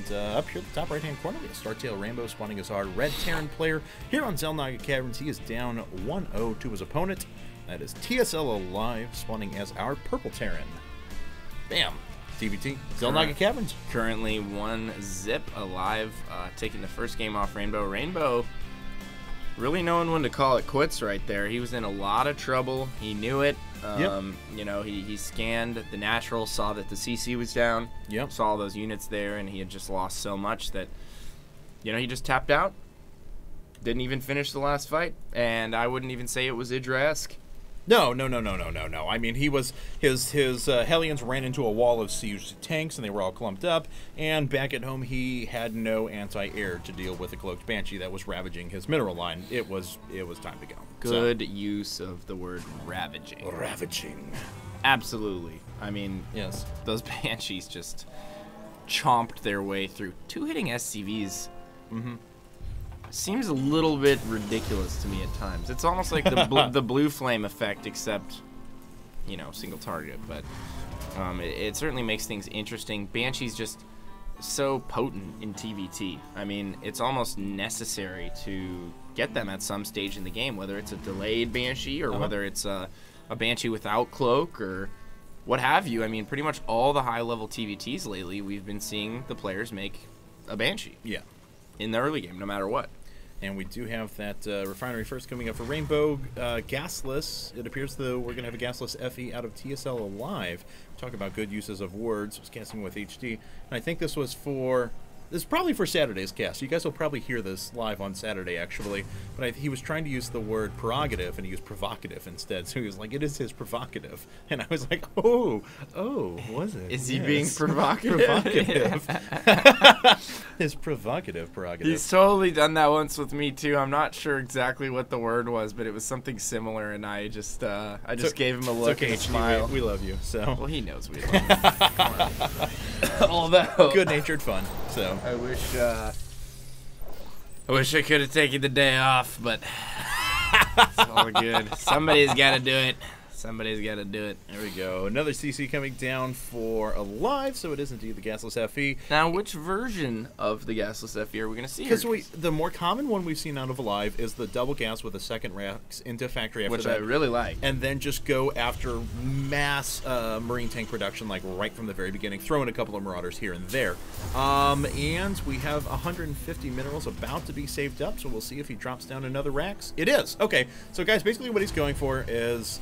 And up here at the top right-hand corner, we have Startail Rainbow spawning as our Red Terran player. Here on Xel'Naga Caverns, he is down 1-0 to his opponent. That is TSL Alive spawning as our Purple Terran. Bam! TBT, Xel'Naga Caverns. Currently 1-0 Alive, taking the first game off Rainbow. Rainbow really knowing when to call it quits right there. He was in a lot of trouble. He knew it. You know, he scanned the natural, saw that the CC was down, saw all those units there, and he had just lost so much that, you know, he just tapped out. Didn't even finish the last fight, and I wouldn't even say it was Idra-esque. No. I mean, his Hellions ran into a wall of siege tanks, and they were all clumped up. And back at home, he had no anti-air to deal with the cloaked banshee that was ravaging his mineral line. It was time to go. Good use of the word ravaging. Ravaging. Absolutely. I mean, yes, those banshees just chomped their way through. 2 hitting SCVs. Seems a little bit ridiculous to me at times. It's almost like the blue flame effect, except, you know, single target. But it certainly makes things interesting. Banshee's just so potent in TVT. I mean, it's almost necessary to get them at some stage in the game, whether it's a delayed Banshee or whether it's a Banshee without cloak or what have you. I mean, pretty much all the high-level TVTs lately, we've been seeing the players make a Banshee. Yeah. In the early game, no matter what. And we do have that refinery first coming up for Rainbow. Gasless. It appears, though, we're going to have a Gasless FE out of TSL Alive. Talk about good uses of words. Was casting with HD. And I think this was for... This is probably for Saturday's cast. You guys will probably hear this live on Saturday, actually. But he was trying to use the word prerogative, and he used provocative instead. So he was like, it is his provocative. And I was like, oh, was it? Is he being provocative? Provocative. His provocative prerogative. He's totally done that once with me, too. I'm not sure exactly what the word was, but it was something similar, and I just gave him a look and a smile. We love you, so. Well, he knows we love him. Although. Good-natured fun, so. I wish I could have taken the day off, but it's all good. Somebody's got to do it. Somebody's got to do it. There we go. Another CC coming down for Alive, so it is indeed the Gasless FE. Now, which version of the Gasless FE are we going to see? Because the more common one we've seen out of Alive is the double gas with a second Rex into factory after which that. I really like. And then just go after mass Marine tank production, like right from the very beginning. Throw in a couple of Marauders here and there. And we have 150 minerals about to be saved up, so we'll see if he drops down another Rax. It is. Okay, so guys, basically what he's going for is...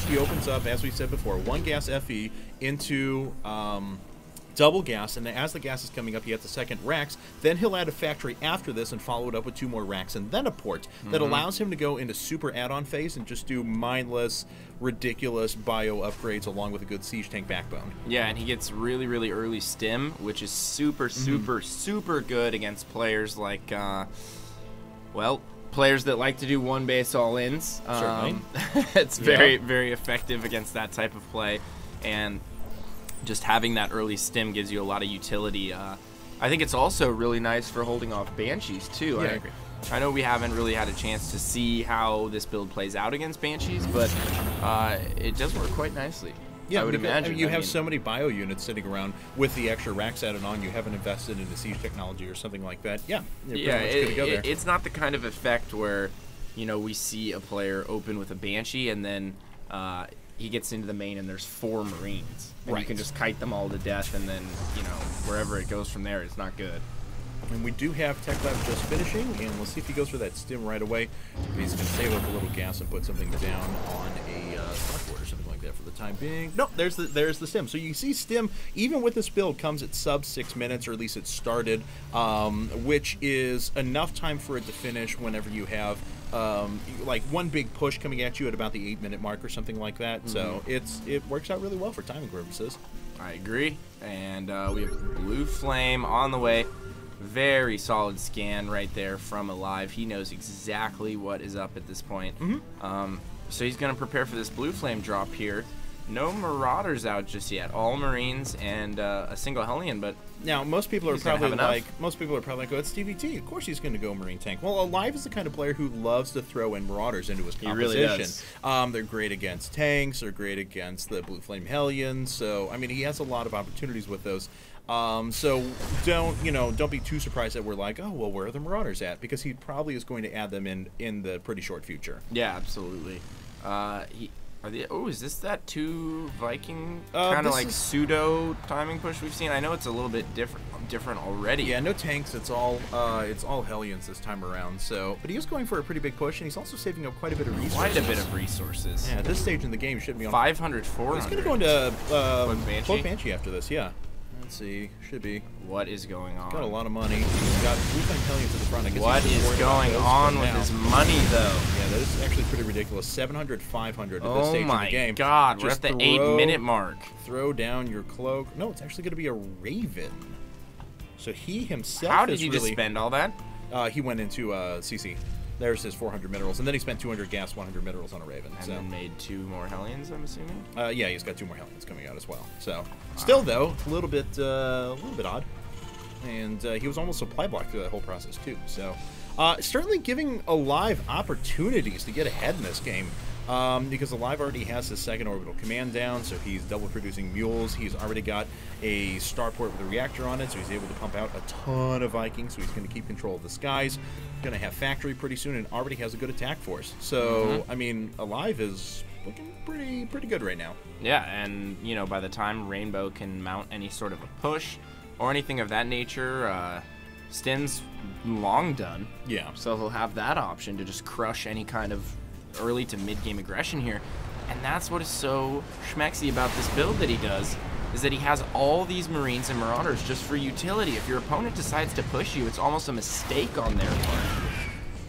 he opens up, as we said before, 1 gas FE into double gas, and as the gas is coming up, he has the second Rax. Then he'll add a factory after this and follow it up with 2 more Rax, and then a port that allows him to go into super add-on phase and just do mindless, ridiculous bio upgrades along with a good siege tank backbone. Yeah, and he gets really, really early stim, which is super, super good against players like, well... players that like to do 1 base all-ins. Certainly. It's very, very effective against that type of play, and just having that early stim gives you a lot of utility. I think it's also really nice for holding off Banshees, too. Yeah, I agree. I know we haven't really had a chance to see how this build plays out against Banshees, but it does work quite nicely. Yeah, I would imagine. I mean, you have so many bio units sitting around with the extra Rax added on. You haven't invested in the siege technology or something like that. Yeah, you're pretty much good to go there. It's not the kind of effect where, you know, we see a player open with a Banshee and then he gets into the main and there's 4 Marines. And you can just kite them all to death, and then, you know, wherever it goes from there, it's not good. And we do have Tech Lab just finishing, and let's see if he goes for that stim right away. He's going to save up a little gas and put something down on a Starboard or something like that for the time being. No, there's the stim. So you see stim, even with this build, comes at sub 6 minutes, or at least it started, which is enough time for it to finish whenever you have like 1 big push coming at you at about the 8-minute mark or something like that. So it works out really well for timing purposes. I agree. And we have Blue Flame on the way. Very solid scan right there from Alive. He knows exactly what is up at this point. So he's going to prepare for this Blue Flame drop here. No Marauders out just yet. All Marines and a single Hellion, but now most people are he's gonna probably have like, oh, it's TVT. Of course he's going to go Marine Tank. Well, Alive is the kind of player who loves to throw in Marauders into his composition. He really does. They're great against tanks. They're great against the Blue Flame Hellions. So I mean, he has a lot of opportunities with those. So don't be too surprised that we're like, oh well, where are the Marauders at? Because he probably is going to add them in the pretty short future. Yeah, absolutely. Is this that 2 Viking kind of like pseudo timing push we've seen? I know it's a little bit different already. Yeah, no tanks. It's all Hellions this time around. So, but he was going for a pretty big push, and he's also saving up quite a bit of resources. Quite a bit of resources. Yeah, at this stage in the game, should be on 500, 400. He's going to go into Cloak Banshee after this. Yeah. Let's see. Should be. What is going on? Got a lot of money. He's got Blue Flame Hellions at the front. I guess what is going on with his money, though? Yeah, that is actually pretty ridiculous. 700, 500 at this stage in the game. Oh my God, we're at the 8-minute mark. Throw down your cloak. No, it's actually going to be a Raven. So he himself. How did he just spend all that? He went into CC. There's his 400 minerals, and then he spent 200 gas, 100 minerals on a Raven. And then made 2 more Hellions, I'm assuming. Yeah, he's got 2 more Hellions coming out as well. So, still though, a little bit odd, and he was almost supply blocked through that whole process too. So, certainly giving Alive opportunities to get ahead in this game. Because Alive already has his 2nd orbital command down, so he's double producing mules. He's already got a starport with a reactor on it, so he's able to pump out a ton of Vikings, so he's going to keep control of the skies. Going to have factory pretty soon, and already has a good attack force. So, I mean, Alive is looking pretty good right now. Yeah, and, by the time Rainbow can mount any sort of a push or anything of that nature, Stin's long done. Yeah. So he'll have that option to just crush any kind of early to mid-game aggression here, and that's what is so schmexy about this build that he does, is that he has all these Marines and Marauders just for utility. If your opponent decides to push you, it's almost a mistake on their part.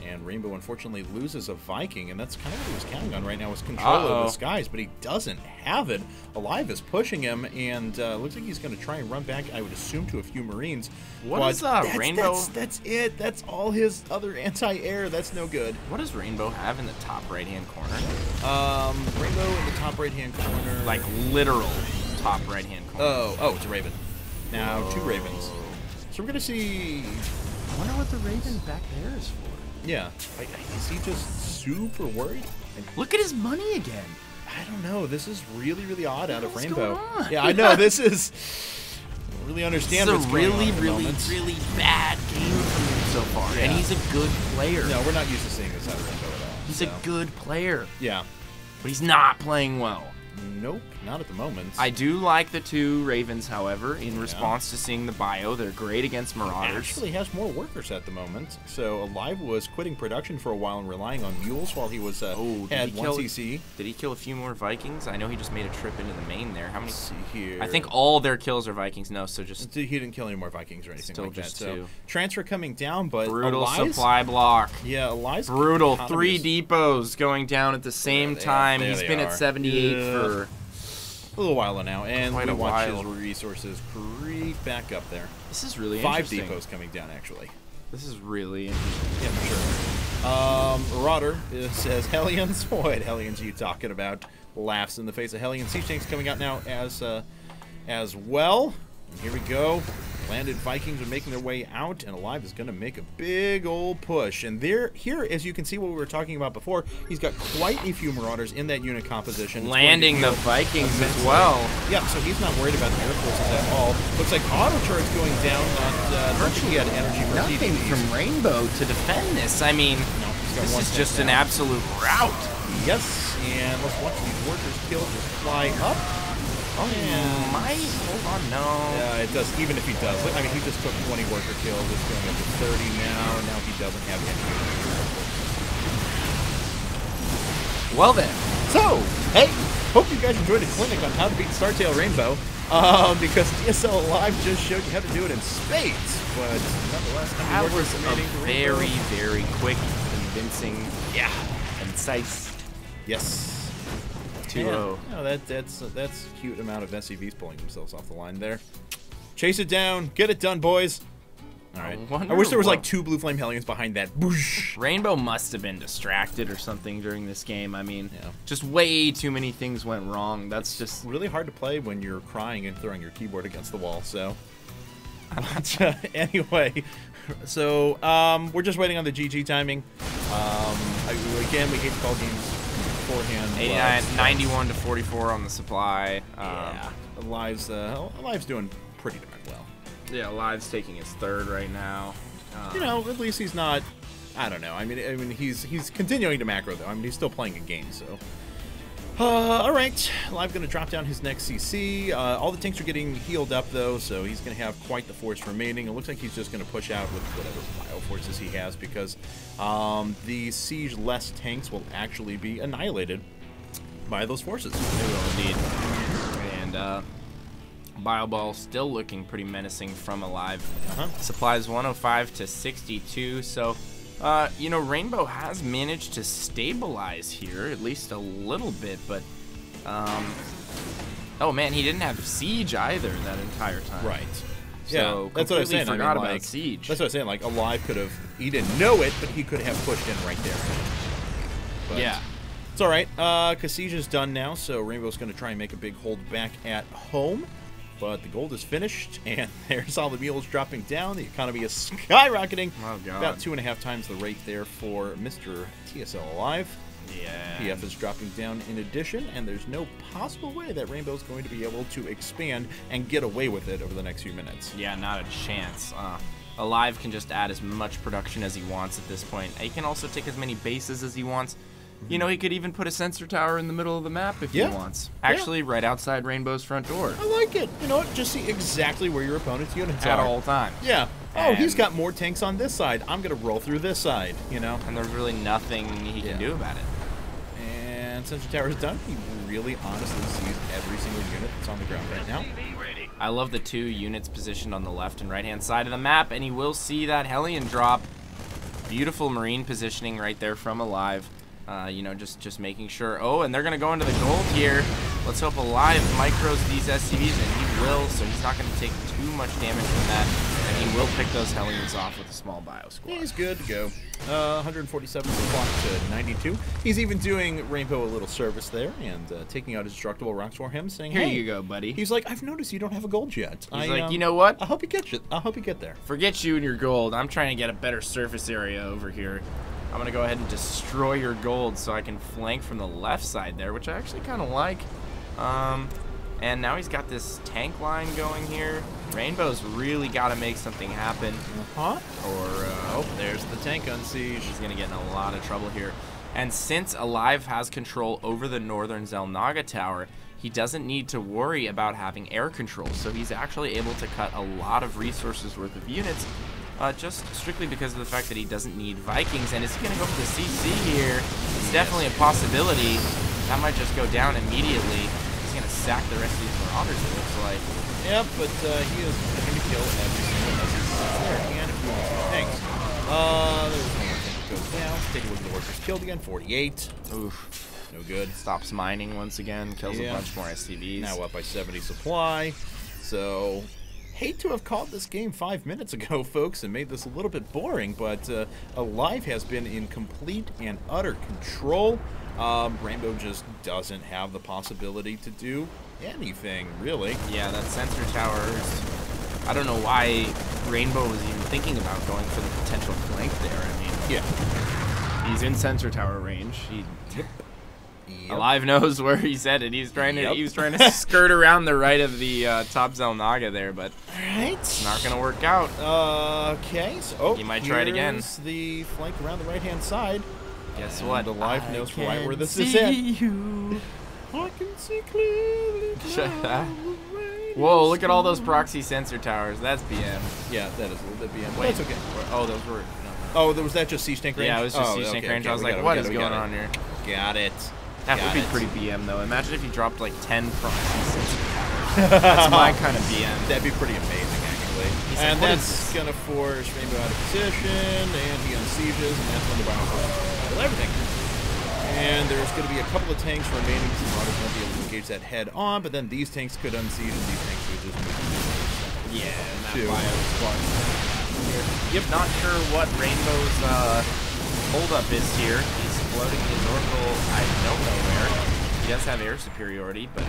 And Rainbow unfortunately loses a Viking, and that's kind of what he was counting on right now, is control of the skies, but he doesn't have it. Alive is pushing him, and looks like he's going to try and run back, I would assume, to a few Marines. What is Rainbow? That's it. That's all his other anti-air. That's no good. What does Rainbow have in the top right-hand corner? Rainbow in the top right-hand corner. Like literal top right-hand corner. Oh, it's a Raven. Now, 2 Ravens. So we're going to see... I wonder what the Raven back there is for. Yeah. Is he just super worried? Look at his money again. I don't know. This is really odd out of What's Rainbow. going on? Yeah, I know. This is... I don't really understand what's going on at the moment. really bad game from him so far. Yeah. And he's a good player. No, we're not used to seeing this out of Rainbow at all. He's a good player. Yeah. But he's not playing well. Nope, not at the moment. I do like the 2 Ravens, however, in response to seeing the bio. They're great against Marauders. He actually has more workers at the moment. So Alive was quitting production for a while and relying on mules while he was had 1 CC. Did he kill a few more Vikings? I know he just made a trip into the main there. How many? Let's see here. I think all their kills are Vikings. No, so just... He didn't kill any more Vikings or anything like that. Just 2. So transfer coming down, but brutal Alive's, supply block. Yeah, Alive's brutal. 3 depots going down at the same time. He's been at 78 for... a little while now, and Quite we a watch while. his resources creep back up there. This is really 5 interesting. depots coming down, actually. This is really interesting. Yeah, for sure. Marauder says, Hellions? What Hellions are you talking about? Laughs in the face of Hellion. Siege tanks coming out now as well. And here we go. Landed Vikings are making their way out, and Alive is going to make a big old push. And here, as you can see what we were talking about before, he's got quite a few Marauders in that unit composition. It's Landing the Vikings as well. Yeah, so he's not worried about the air forces at all. Looks like auto turrets going down. Not sure he had energy for Nothing TDs. from Rainbow to defend this. I mean, No, he's got this one is tank just an down. absolute rout. Yes, and let's watch these workers killed just fly up. Oh, might. Hold on, no. Yeah, it does, even if he does. I mean, he just took 20 worker kills. It's going up to 30 now. Now he doesn't have any. Well then. So, hey, hope you guys enjoyed a clinic on how to beat Startail Rainbow. Because DSL Live just showed you how to do it in spades. But nonetheless, That was a very quick, convincing, concise Yes. 2-0. No, that's a cute amount of SCVs pulling themselves off the line there. Chase it down. Get it done, boys. All right. wonder I wish there was like what- 2 blue flame Hellions behind that. Boosh. Rainbow must have been distracted or something during this game. I mean, Yeah. just way too many things went wrong. That's just Really hard to play when you're crying and throwing your keyboard against the wall. So, anyway, so we're just waiting on the GG timing. Again, we hate to call games beforehand. 89, 91 to 44 on the supply. Yeah, Live's doing pretty darn well. Yeah, Live's taking his third right now. You know, at least he's not. I don't know. I mean, he's continuing to macro though. I mean, he's still playing a game, so. All right, Live going to drop down his next CC. All the tanks are getting healed up though, so he's going to have quite the force remaining. It looks like he's just going to push out with whatever bio forces he has because the siege-less tanks will actually be annihilated by those forces. They will indeed. And Bio Ball still looking pretty menacing from Alive. Supplies 105 to 62, so you know, Rainbow has managed to stabilize here, at least a little bit, but oh man, he didn't have Siege either that entire time. Right. So Yeah, that's what I was saying. Forgot I mean, about like, Siege. That's what I was saying. Like, Alive could have, he didn't know it, but he could have pushed in right there. But Yeah. it's all right. Because Siege is done now, so Rainbow's going to try and make a big hold back at home. But the gold is finished, and there's all the mules dropping down. The economy is skyrocketing. Oh, God. About 2.5 times the rate there for Mr. TSL Alive. Yeah. PF is dropping down in addition, and there's no possible way that Rainbow's going to be able to expand and get away with it over the next few minutes. Yeah, not a chance. Alive can just add as much production as he wants at this point. He can also take as many bases as he wants. You know, he could even put a sensor tower in the middle of the map if Yeah. he wants. Actually, right outside Rainbow's front door. I like it. You know what? Just see exactly where your opponent's units At are. all times. Yeah. Oh, he's And- got more tanks on this side. I'm going to roll through this side, you know? And there's really nothing he Yeah. can do about it. And sensor tower is done. He really honestly sees every single unit that's on the ground right now. I love the 2 units positioned on the left and right-hand side of the map, and he will see that Hellion drop. Beautiful Marine positioning right there from Alive. You know, just making sure. Oh, and they're going to go into the gold here. Let's hope Alive micros these SCVs, and he will, so he's not going to take too much damage from that. And he will pick those Hellions off with a small bio squad. He's good to go. 147 supply to 92. He's even doing Rainbow a little service there and taking out his destructible rocks for him, saying, Here hey, you go, buddy. He's like, I've noticed you don't have a gold yet. He's like, you know what? I hope you get it. I hope you get there. Forget you and your gold. I'm trying to get a better surface area over here. I'm going to go ahead and destroy your gold so I can flank from the left side there, which I actually kind of like. And now he's got this tank line going here. Rainbow's really got to make something happen. Huh? Or, There's the tank on siege. he's going to get in a lot of trouble here. And since Alive has control over the northern Zelnaga tower, he doesn't need to worry about having air control. So he's actually able to cut a lot of resources worth of units just strictly because of the fact that he doesn't need Vikings. And is he going to go for the CC here? It's definitely a possibility. That might just go down immediately. He's going to sack the rest of these Marauders, it looks like. Yep, but he is going to kill every single SCV there. And a few more tanks. There's one more tank that goes down. Take a look at the workers killed again. 48. Oof. No good. Stops mining once again. Kills Yeah. a bunch more SCVs. Now up by 70 supply. So, hate to have called this game 5 minutes ago, folks, and made this a little bit boring, but Alive has been in complete and utter control. Rainbow just doesn't have the possibility to do anything, really. Yeah, that sensor tower is... I don't know why Rainbow was even thinking about going for the potential flank there. I mean, Yeah. he's in sensor tower range. He Yep. Alive knows where he's headed. He's trying to Yep. he was trying to skirt around the right of the top Zelnaga there, but Right. it's not gonna work out. Okay, so He might try it again. here's the flank around the right-hand side. Guess And what? Alive knows right where this is see at. you. I can see clearly. now. Whoa! Look at all those proxy sensor towers. That's BM. Yeah, that is a little bit BM. Wait. That's okay. Oh, those were. No. Oh, was that just siege tank range? Yeah, it was just oh, siege tank okay, range. okay, I was we like, got it, what we is got it, going we got on here? it. Got it. That Got would be it. pretty BM though. Imagine if you dropped like 10 proxy sensor towers. That's my kind of BM. That'd be pretty amazing, actually. He's like, And what is that's gonna force Rainbow out of position, and he unsieges, and that's when the Biofilm will everything. And there's gonna be a couple of tanks remaining, so the Marauders won't be able to engage that head on, but then these tanks could unsiege, and these tanks would just move. Yeah, and that Two. bio squad. here. Yep, not sure what Rainbow's holdup is here. He's floating his orbital, I don't know where. He does have air superiority, but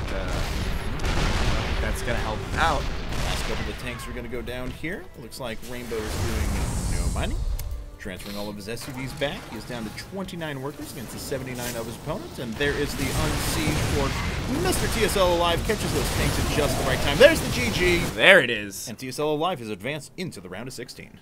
that's going to help him out. Last couple of the tanks are going to go down here. Looks like Rainbow is doing no money. Transferring all of his SUVs back. He is down to 29 workers against the 79 of his opponents. And there is the unsiege for Mr. TSL Alive. Catches those tanks at just the right time. There's the GG. There it is. And TSL Alive has advanced into the round of 16.